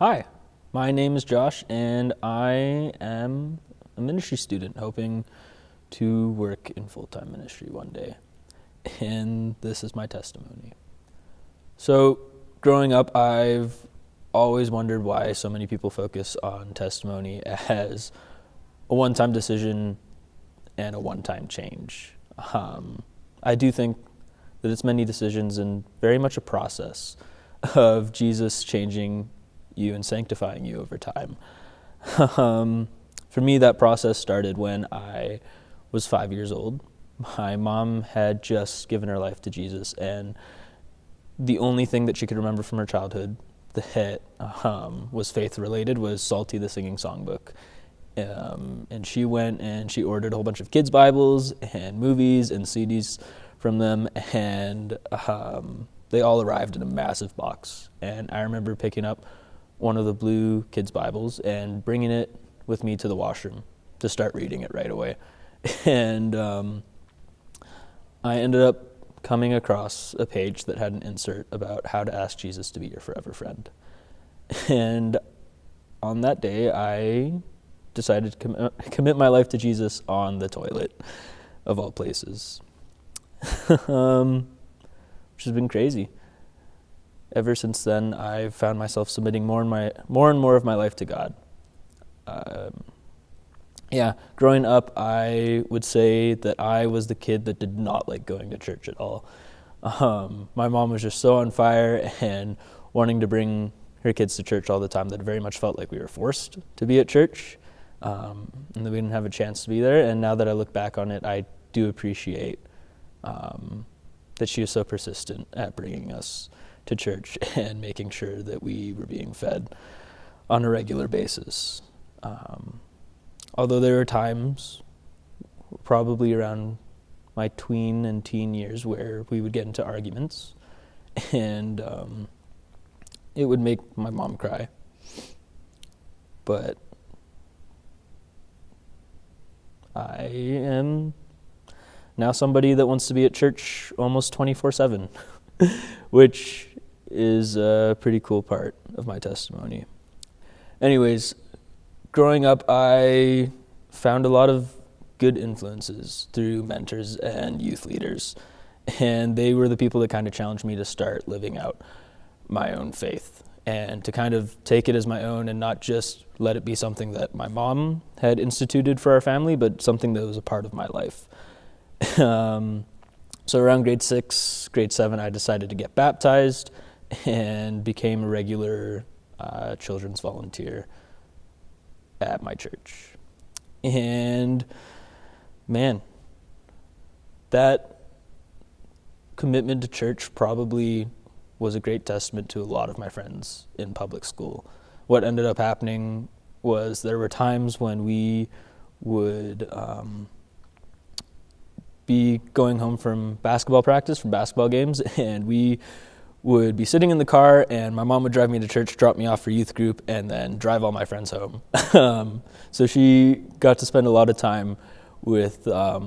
Hi, my name is Josh, and I am a ministry student hoping to work in full-time ministry one day. And this is my testimony. So, growing up, I've always wondered why so many people focus on testimony as a one-time decision and a one-time change. I do think that it's many decisions and very much a process of Jesus changing you and sanctifying you over time. For me, that process started when I was 5 years old. My mom had just given her life to Jesus, and the only thing that she could remember from her childhood that was faith-related was Psalty the Singing Songbook. And she went and she ordered a whole bunch of kids' Bibles and movies and CDs from them, and they all arrived in a massive box. And I remember picking up one of the blue kids' Bibles and bringing it with me to the washroom to start reading it right away. And I ended up coming across a page that had an insert about how to ask Jesus to be your forever friend. And on that day, I decided to commit my life to Jesus on the toilet, of all places, which has been crazy. Ever since then, I've found myself submitting more and more of my life to God. Growing up, I would say that I was the kid that did not like going to church at all. My mom was just so on fire and wanting to bring her kids to church all the time that it very much felt like we were forced to be at church, and that we didn't have a chance to be there. And now that I look back on it, I do appreciate that she was so persistent at bringing us to church and making sure that we were being fed on a regular basis. Although there were times, probably around my tween and teen years, where we would get into arguments, and it would make my mom cry. But I am now somebody that wants to be at church almost 24/7, which is a pretty cool part of my testimony. Anyways, growing up, I found a lot of good influences through mentors and youth leaders, and they were the people that kind of challenged me to start living out my own faith and to kind of take it as my own and not just let it be something that my mom had instituted for our family, but something that was a part of my life. So around grade 6, grade 7, I decided to get baptized and became a regular children's volunteer at my church. And man, that commitment to church probably was a great testament to a lot of my friends in public school. What ended up happening was there were times when we would be going home from basketball practice, from basketball games, and we would be sitting in the car, and my mom would drive me to church, drop me off for youth group, and then drive all my friends home. So she got to spend a lot of time with a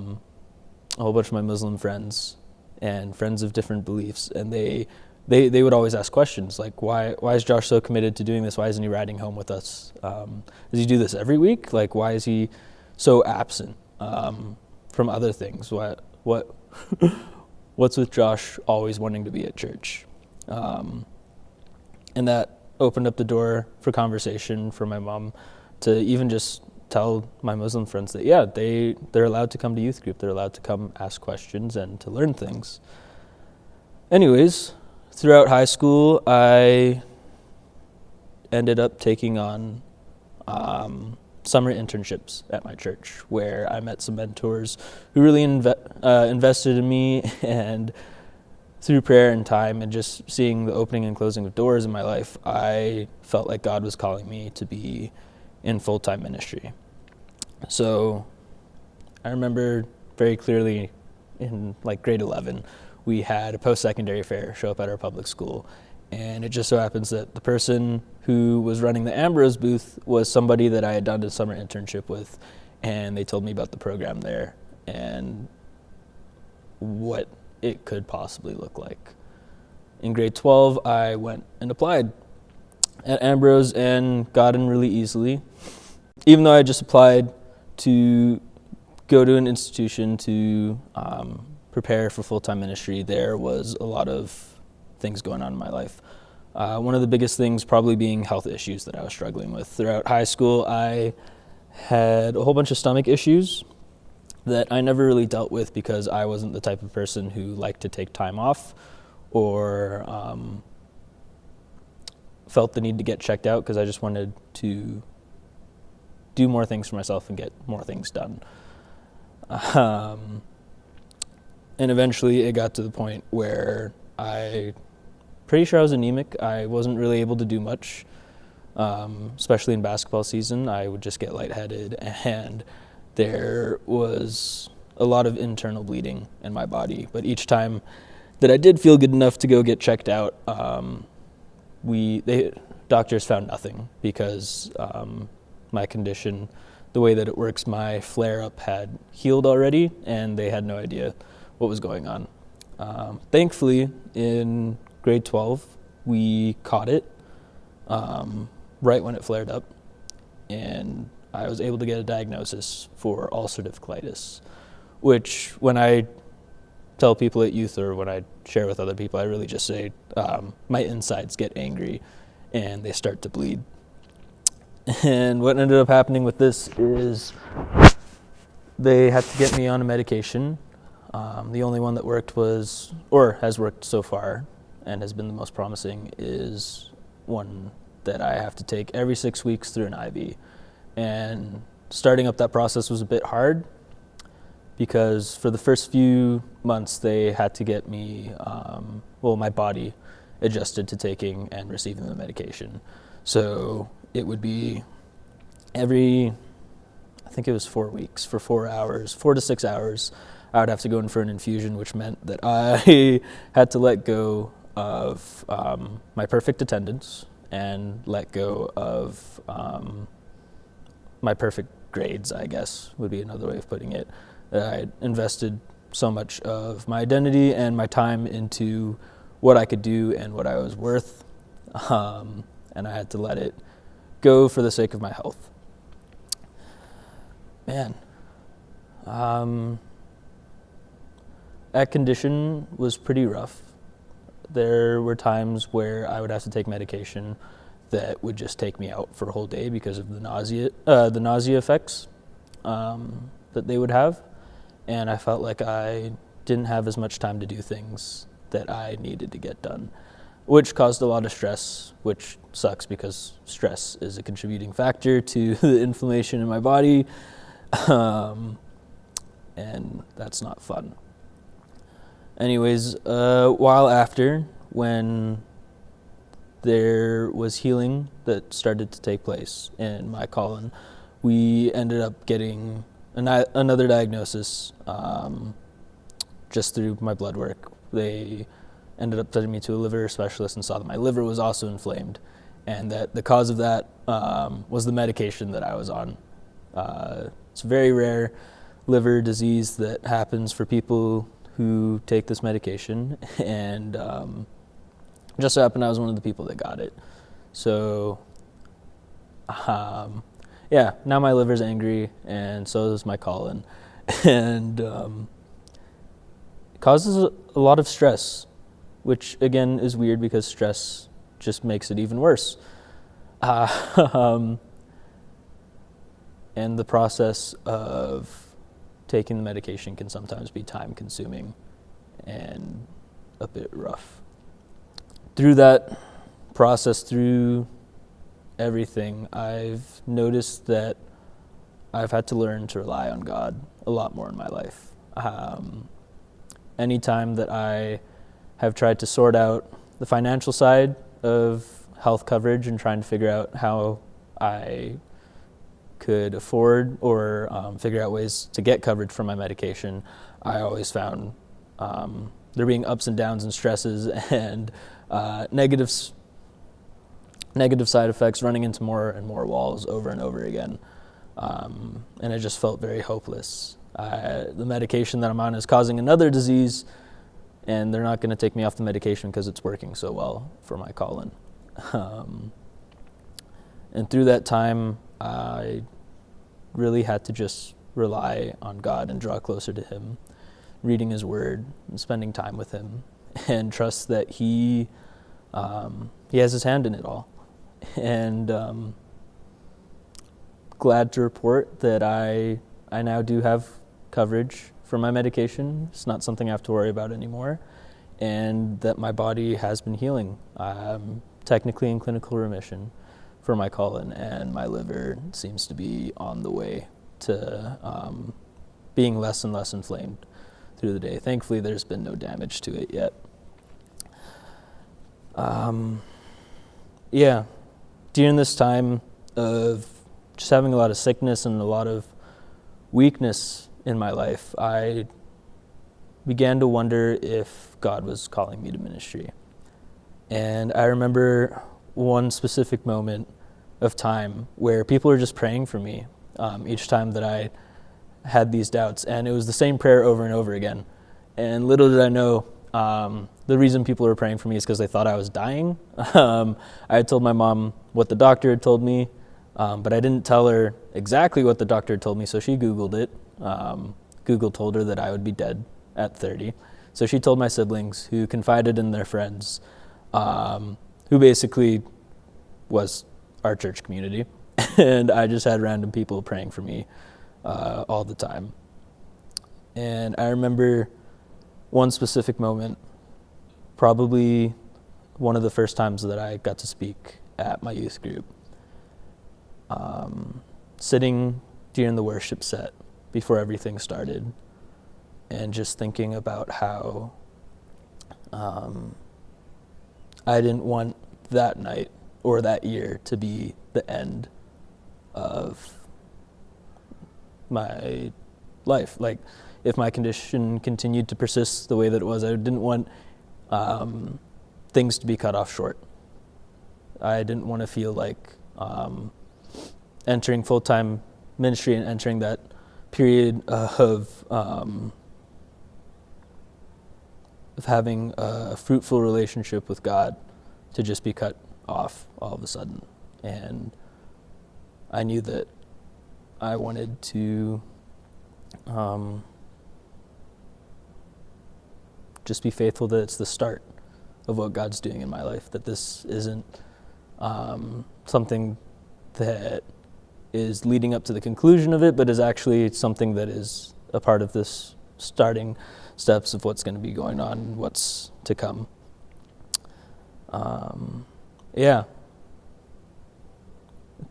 whole bunch of my Muslim friends and friends of different beliefs, and they would always ask questions like, why is Josh so committed to doing this? Why isn't he riding home with us? Does he do this every week? Like, why is he so absent from other things? What's with Josh always wanting to be at church? And that opened up the door for conversation for my mom to even just tell my Muslim friends that, they're allowed to come to youth group. They're allowed to come ask questions and to learn things. Anyways, throughout high school, I ended up taking on summer internships at my church, where I met some mentors who really invested in me, and through prayer and time and just seeing the opening and closing of doors in my life, I felt like God was calling me to be in full-time ministry. So I remember very clearly in grade 11, we had a post-secondary fair show up at our public school. And it just so happens that the person who was running the Ambrose booth was somebody that I had done a summer internship with, and they told me about the program there and what it could possibly look like. In grade 12, I went and applied, at Ambrose and got in really easily. Even though I just applied to go to an institution to prepare for full-time ministry, there was a lot of things going on in my life. One of the biggest things probably being health issues that I was struggling with. Throughout high school, I had a whole bunch of stomach issues that I never really dealt with because I wasn't the type of person who liked to take time off or felt the need to get checked out, because I just wanted to do more things for myself and get more things done. And eventually it got to the point where pretty sure I was anemic. I wasn't really able to do much, especially in basketball season. I would just get lightheaded, and there was a lot of internal bleeding in my body. But each time that I did feel good enough to go get checked out, doctors found nothing, because my condition, the way that it works, my flare-up had healed already, and they had no idea what was going on. Thankfully, in grade 12, we caught it right when it flared up, and I was able to get a diagnosis for ulcerative colitis, which when I tell people at youth or when I share with other people, I really just say my insides get angry and they start to bleed. And what ended up happening with this is they had to get me on a medication. The only one that worked has worked so far and has been the most promising is one that I have to take every 6 weeks through an IV. And starting up that process was a bit hard, because for the first few months they had to get me, my body adjusted to taking and receiving the medication. So it would be I think it was 4 weeks, for 4 hours, 4 to 6 hours, I would have to go in for an infusion, which meant that I had to let go of my perfect attendance and let go of my perfect grades, I guess, would be another way of putting it. I invested so much of my identity and my time into what I could do and what I was worth, and I had to let it go for the sake of my health. Man, that condition was pretty rough. There were times where I would have to take medication that would just take me out for a whole day because of the nausea effects that they would have. And I felt like I didn't have as much time to do things that I needed to get done, which caused a lot of stress, which sucks because stress is a contributing factor to the inflammation in my body, and that's not fun. Anyways, a while after, when there was healing that started to take place in my colon, we ended up getting another diagnosis just through my blood work. They ended up sending me to a liver specialist and saw that my liver was also inflamed, and that the cause of that was the medication that I was on. It's a very rare liver disease that happens for people who take this medication, and just so happened I was one of the people that got it. So now my liver's angry, and so is my colon, and it causes a lot of stress, which again is weird because stress just makes it even worse. And the process of taking the medication can sometimes be time consuming and a bit rough. Through that process, through everything, I've noticed that I've had to learn to rely on God a lot more in my life. Anytime that I have tried to sort out the financial side of health coverage and trying to figure out how I could afford or figure out ways to get coverage for my medication, I always found there being ups and downs and stresses and negative side effects, running into more and more walls over and over again. And it just felt very hopeless. The medication that I'm on is causing another disease, and they're not going to take me off the medication because it's working so well for my colon. And through that time, I really had to just rely on God and draw closer to Him, reading His Word and spending time with Him, and trust that He has His hand in it all. And glad to report that I now do have coverage for my medication. It's not something I have to worry about anymore, and that my body has been healing. I'm technically in clinical remission for my colon, and my liver seems to be on the way to being less and less inflamed through the day. Thankfully, there's been no damage to it yet. During this time of just having a lot of sickness and a lot of weakness in my life, I began to wonder if God was calling me to ministry. And I remember one specific moment of time where people were just praying for me each time that I had these doubts. And it was the same prayer over and over again. And little did I know, the reason people were praying for me is because they thought I was dying. I had told my mom what the doctor had told me, but I didn't tell her exactly what the doctor had told me, so she Googled it. Google told her that I would be dead at 30. So she told my siblings, who confided in their friends, who basically was our church community. And I just had random people praying for me all the time. And I remember one specific moment, probably one of the first times that I got to speak at my youth group, sitting during the worship set before everything started, and just thinking about how I didn't want that night or that year to be the end of my life. Like, if my condition continued to persist the way that it was, I didn't want things to be cut off short. I didn't want to feel like entering full-time ministry and entering that period of having a fruitful relationship with God to just be cut off all of a sudden. And I knew that I wanted to just be faithful that it's the start of what God's doing in my life, that this isn't something that is leading up to the conclusion of it, but is actually something that is a part of this starting steps of what's going to be going on, what's to come.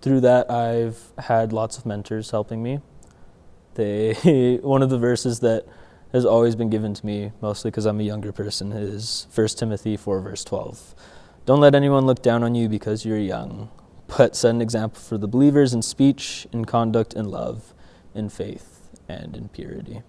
Through that, I've had lots of mentors helping me. One of the verses that has always been given to me, mostly because I'm a younger person, is 1 Timothy 4, verse 12. Don't let anyone look down on you because you're young, but set an example for the believers in speech, in conduct, in love, in faith, and in purity.